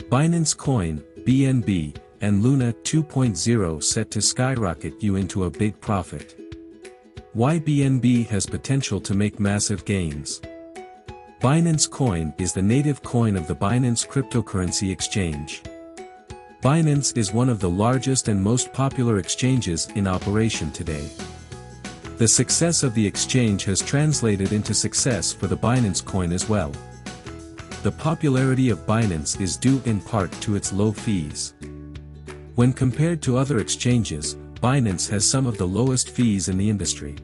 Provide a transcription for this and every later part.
Binance Coin, BNB, and Luna 2.0 set to skyrocket you into a big profit. Why BNB has potential to make massive gains. Binance Coin is the native coin of the Binance cryptocurrency exchange. Binance is one of the largest and most popular exchanges in operation today. The success of the exchange has translated into success for the Binance Coin as well. The popularity of Binance is due in part to its low fees. When compared to other exchanges, Binance has some of the lowest fees in the industry.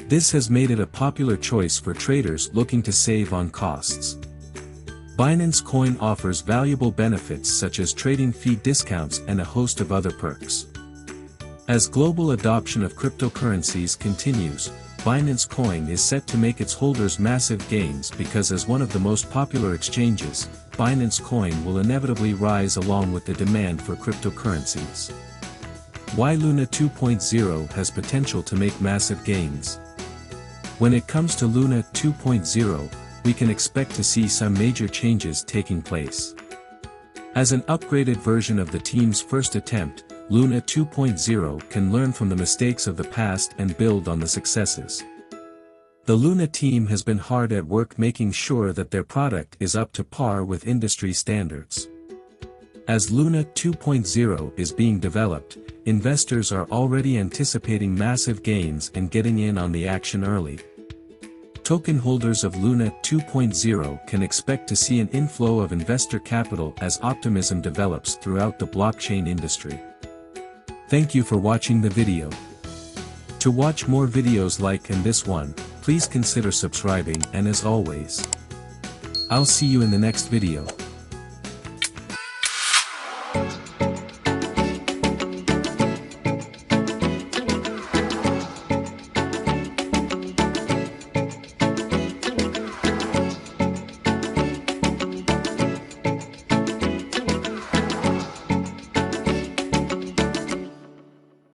This has made it a popular choice for traders looking to save on costs. Binance Coin offers valuable benefits such as trading fee discounts and a host of other perks. As global adoption of cryptocurrencies continues, Binance Coin is set to make its holders massive gains because as one of the most popular exchanges, Binance Coin will inevitably rise along with the demand for cryptocurrencies. Why Luna 2.0 has potential to make massive gains. When it comes to Luna 2.0, we can expect to see some major changes taking place. As an upgraded version of the team's first attempt, Luna 2.0 can learn from the mistakes of the past and build on the successes. The Luna team has been hard at work making sure that their product is up to par with industry standards. As Luna 2.0 is being developed, investors are already anticipating massive gains and getting in on the action early. Token holders of Luna 2.0 can expect to see an inflow of investor capital as optimism develops throughout the blockchain industry. Thank you for watching the video. To watch more videos like this one, please consider subscribing and as always, I'll see you in the next video.